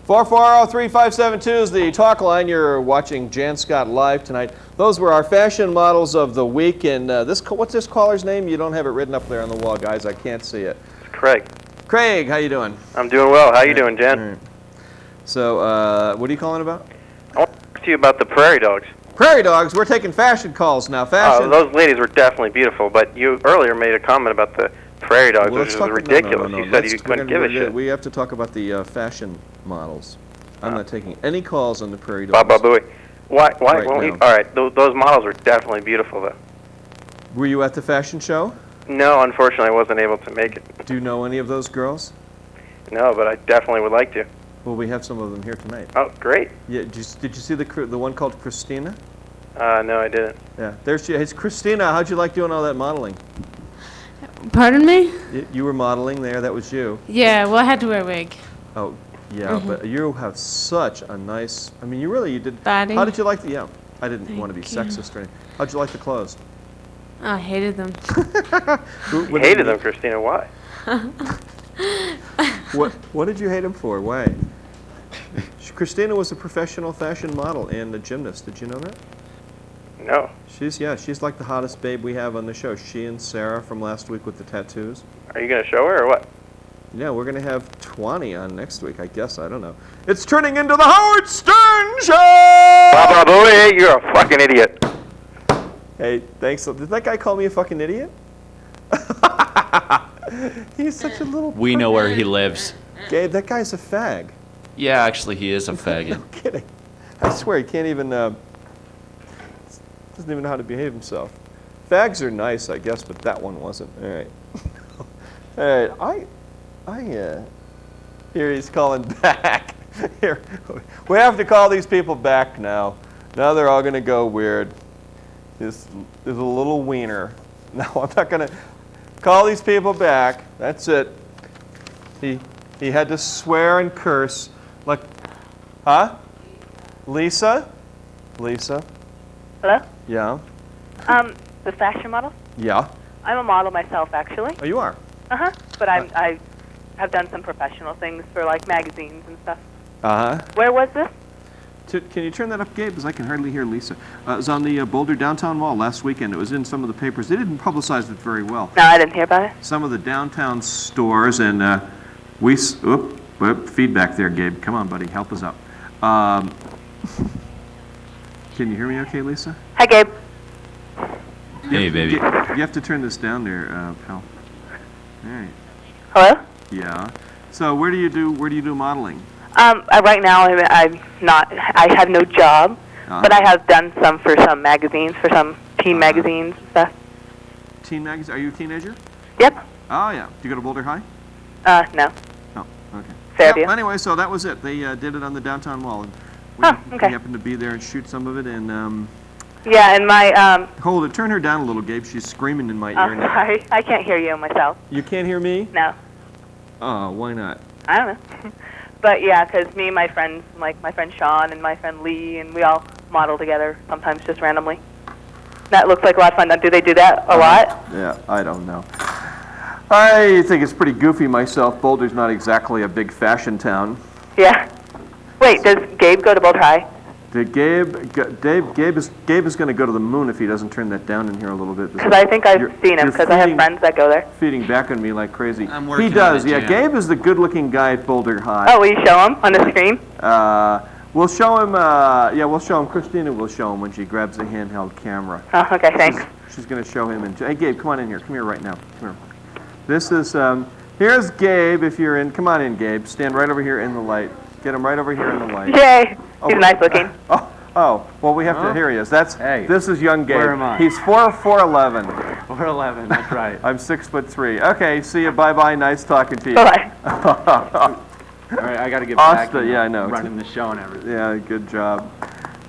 440-3572 is the talk line. You're watching Jann Scott live tonight. Those were our fashion models of the week. And what's this caller's name? You don't have it written up there on the wall, guys. I can't see it. It's Craig. Craig, how you doing? I'm doing well. How you doing, Jen? Right. So, what are you calling about? I want to talk to you about the Prarie Dogs. Prarie Dogs. We're taking fashion calls now. Fashion. Those ladies were definitely beautiful, but you earlier made a comment about the Prarie Dogs, which was ridiculous. No. You said you couldn't give a shit. We have to talk about the fashion models. I'm not taking any calls on the Prarie Dogs. Baba Booey. Why right won't now. you? All right, those models were definitely beautiful, though. Were you at the fashion show? No, unfortunately, I wasn't able to make it. Do you know any of those girls? No, but I definitely would like to. Well, we have some of them here tonight. Oh, great. Yeah. Did you see the one called Christina? No, I didn't. Yeah. There she is. It's Christina. How'd you like doing all that modeling? Pardon me? You were modeling there. That was you. Yeah, well, I had to wear a wig. Oh, yeah. But you have such a nice. I mean, you did. Body. How did you like the? Yeah. I didn't Thank want to be you. sexist or anything. How'd you like the clothes? Oh, I hated them. You hated them, Christina. Why? What did you hate him for? Why? Christina was a professional fashion model and a gymnast. Did you know that? No. She's like the hottest babe we have on the show. She and Sarah from last week with the tattoos. Are you going to show her or what? Yeah, we're going to have Twani on next week, I guess. I don't know. It's turning into the Howard Stern Show! Baba Booey, you're a fucking idiot. Hey, thanks. Did that guy call me a fucking idiot? He's such a little... We know where he lives. Gabe, that guy's a fag. Yeah, actually, he is a faggot. No kidding. I swear, he can't even... doesn't even know how to behave himself. Fags are nice, I guess, but that one wasn't. All right. All right. Here he's calling back. Here, we have to call these people back now. Now they're all going to go weird. This is a little wiener. No, I'm not going to call these people back. That's it. He had to swear and curse. Like, huh? Lisa? Hello? Yeah. The fashion model? Yeah. I'm a model myself, actually. Oh, you are? Uh-huh. But I have done some professional things for, like, magazines and stuff. Uh-huh. Where was this? Can you turn that up, Gabe? Because I can hardly hear Lisa. It was on the Boulder downtown mall last weekend. It was in some of the papers. They didn't publicize it very well. No, I didn't hear about it. Some of the downtown stores, and feedback there, Gabe. Come on, buddy. Help us out. Can you hear me okay, Lisa? Hi, Gabe. Hey, baby. You have to turn this down there, pal. All right. Hello? Yeah. So where do you do modeling? Right now, I'm not. I have no job, but I have done some for some magazines, for some teen magazines and stuff. Teen magazines? Are you a teenager? Yep. Oh yeah. Do you go to Boulder High? No. Oh, okay. Fairview. Well, anyway, so that was it. They did it on the downtown mall, and we happened to be there and shoot some of it. And yeah, and my hold it. Turn her down a little, Gabe. She's screaming in my ear now. sorry, I can't hear you myself. You can't hear me? No. Oh, why not? I don't know. But yeah, 'cause me and my friends, like my friend Sean and my friend Lee, and we all model together sometimes just randomly. That looks like a lot of fun. Do they do that a lot? Yeah, I don't know. I think it's pretty goofy myself. Boulder's not exactly a big fashion town. Yeah. Wait, does Gabe go to Boulder High? Gabe is going to go to the moon if he doesn't turn that down in here a little bit. Because I think I've seen him, because I have friends that go there. Feeding back on me like crazy. I'm working He does, on it, yeah. Jan. Gabe is the good-looking guy at Boulder High. Oh, will you show him on the screen? We'll show him. Yeah, we'll show him. Christina will show him when she grabs the handheld camera. Oh, okay, thanks. She's going to show him. Hey, Gabe, come on in here. Come here right now. Come here. This is. Here's Gabe. If you're in, come on in, Gabe. Stand right over here in the light. Get him right over here in the light. Yay! He's nice looking. Oh, well, we have to. Here he is. This is young Gabe. Where am I? He's 4'11". 4'11", that's right. I'm 6'3". Okay, see you. Bye. Nice talking to you. Bye. All right, I got to get back to yeah, I know. running the show and everything. Yeah, good job.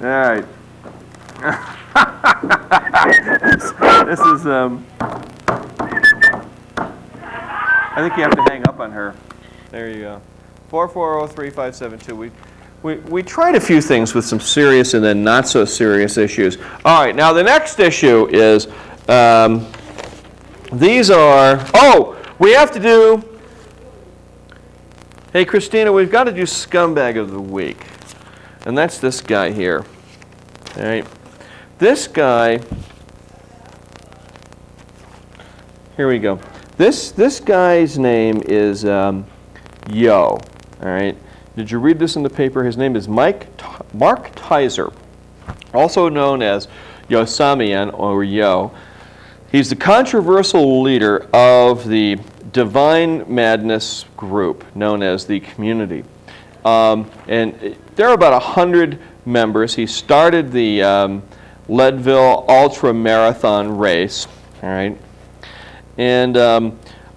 All right. This is. I think you have to hang up on her. There you go. 440-3572. We tried a few things with some serious and then not so serious issues. All right, now the next issue is these are. Oh, we have to do. Hey, Christina, we've got to do Scumbag of the Week. And that's this guy here. All right. This guy, here we go. This guy's name is Yo. All right. Did you read this in the paper? His name is Mark Tizer, also known as Yosamian or Yo. He's the controversial leader of the Divine Madness group known as the Community. And there are about 100 members. He started the Leadville Ultra Marathon race, all right? And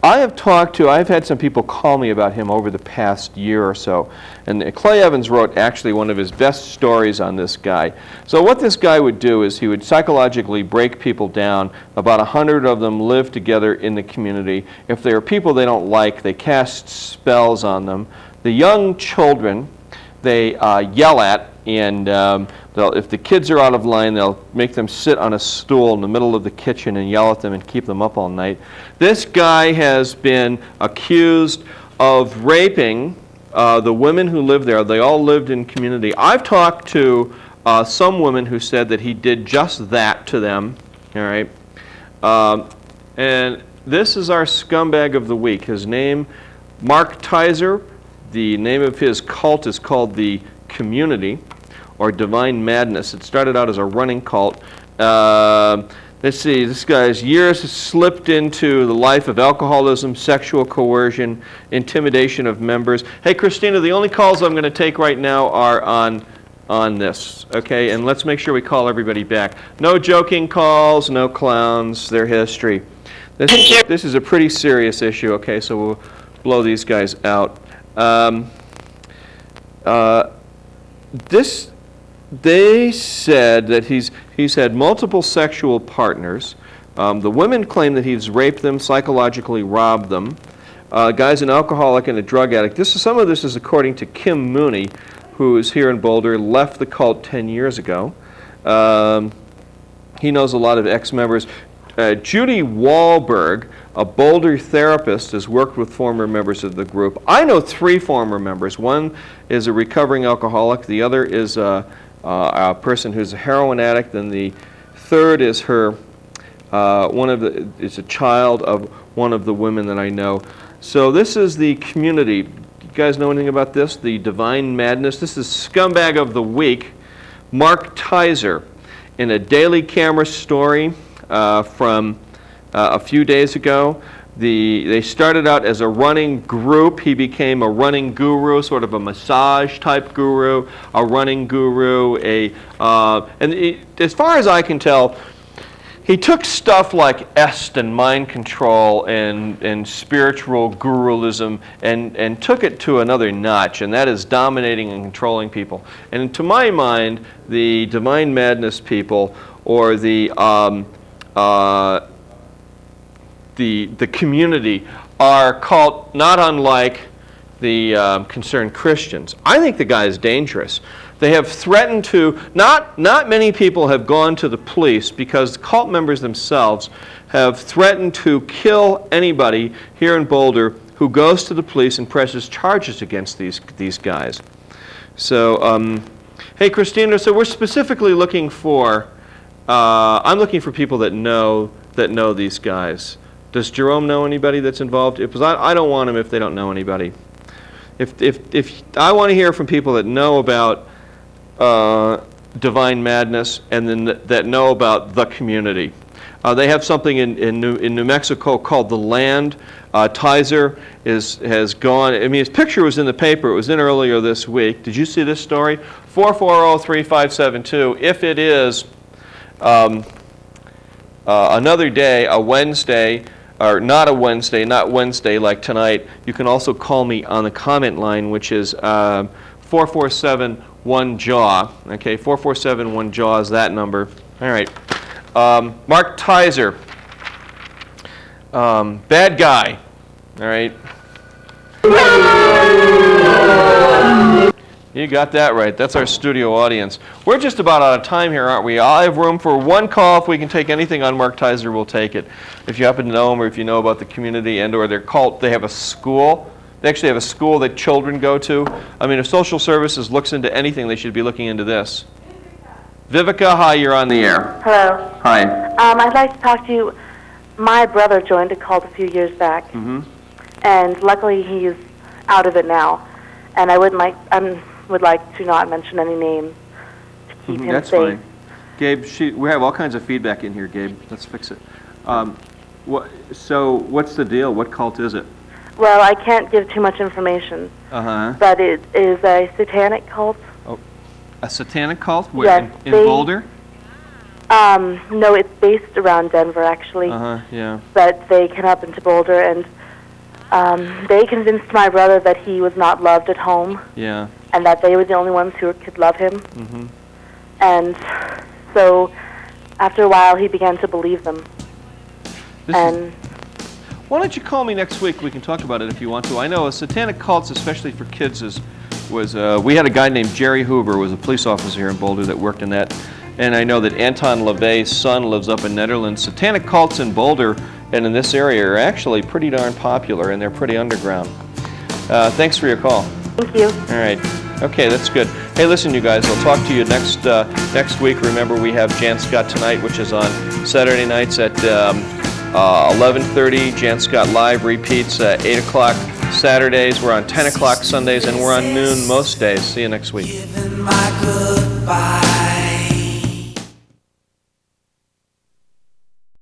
I've had some people call me about him over the past year or so. And Clay Evans wrote actually one of his best stories on this guy. So what this guy would do is he would psychologically break people down. About 100 of them live together in the community. If there are people they don't like, they cast spells on them. The young children, they yell at, and if the kids are out of line, they'll make them sit on a stool in the middle of the kitchen and yell at them and keep them up all night. This guy has been accused of raping the women who live there. They all lived in community. I've talked to some women who said that he did just that to them. All right, and this is our scumbag of the week. His name, Mark Tizer. The name of his cult is called the Community, or Divine Madness. It started out as a running cult. Let's see, this guy's years has slipped into the life of alcoholism, sexual coercion, intimidation of members. Hey, Christina, the only calls I'm going to take right now are on this, okay? And let's make sure we call everybody back. No joking calls, no clowns, their history. This is a pretty serious issue, okay? So we'll blow these guys out. They said that he's had multiple sexual partners. The women claim that he's raped them, psychologically robbed them. Guy's an alcoholic and a drug addict. Some of this is according to Kim Mooney, who is here in Boulder, left the cult 10 years ago. He knows a lot of ex-members. Judy Wahlberg, a Boulder therapist, has worked with former members of the group. I know 3 former members. One is a recovering alcoholic. The other is a person who's a heroin addict, and the third is her. Is a child of one of the women that I know. So this is the Community. You guys know anything about this? The Divine Madness. This is Scumbag of the Week, Mark Tizer, in a Daily Camera story from a few days ago. They started out as a running group. He became a running guru, sort of a massage type guru, a running guru. As far as I can tell, he took stuff like est and mind control and spiritual guruism and took it to another notch, and that is dominating and controlling people. And to my mind, the Divine Madness people, or the Community, are called not unlike the concerned Christians. I think the guy is dangerous. They have threatened to, not many people have gone to the police because cult members themselves have threatened to kill anybody here in Boulder who goes to the police and presses charges against these guys. So, Hey, Christina, so we're specifically looking for, I'm looking for people that know these guys. Does Jerome know anybody that's involved? Because I don't want them if they don't know anybody. If I want to hear from people that know about Divine Madness and then that know about the community. They have something in New Mexico called The Land. Tizer has gone, I mean, his picture was in the paper. It was in earlier this week. Did you see this story? 440-3572. If it is another day, a Wednesday, or not a Wednesday, not Wednesday like tonight, you can also call me on the comment line, which is 447-1-JAW. Okay, 447-1-JAW is that number. All right. Mark Tizer. Bad guy. All right. You got that right. That's our studio audience. We're just about out of time here, aren't we? I have room for one call. If we can take anything on Mark Tizer, we'll take it. If you happen to know him or if you know about the community and or their cult, they have a school. They actually have a school that children go to. I mean, if social services looks into anything, they should be looking into this. Vivica, hi, you're on the air. Hello. Hi. I'd like to talk to you. My brother joined a cult a few years back, and luckily he's out of it now. And I would like to not mention any names to keep him That's safe. fine. Gabe, we have all kinds of feedback in here, Gabe. Let's fix it. So what's the deal? What cult is it? Well, I can't give too much information, but it is a satanic cult. Oh, a satanic cult? Where, Yes, in Boulder? No, it's based around Denver, actually. Yeah. But they came up into Boulder, and they convinced my brother that he was not loved at home. Yeah. And that they were the only ones who could love him. And so, after a while, he began to believe them. Why don't you call me next week? We can talk about it if you want to. I know satanic cults, especially for kids, we had a guy named Jerry Hoover, who was a police officer here in Boulder that worked in that. And I know that Anton LaVey's son lives up in Netherlands. Satanic cults in Boulder and in this area are actually pretty darn popular, and they're pretty underground. Thanks for your call. Thank you. All right. Okay, that's good. Hey, listen, you guys, we'll talk to you next week. Remember, we have Jann Scott Tonight, which is on Saturday nights at 11:30. Jann Scott Live repeats 8 o'clock Saturdays. We're on 10 o'clock Sundays, and we're on noon most days. See you next week.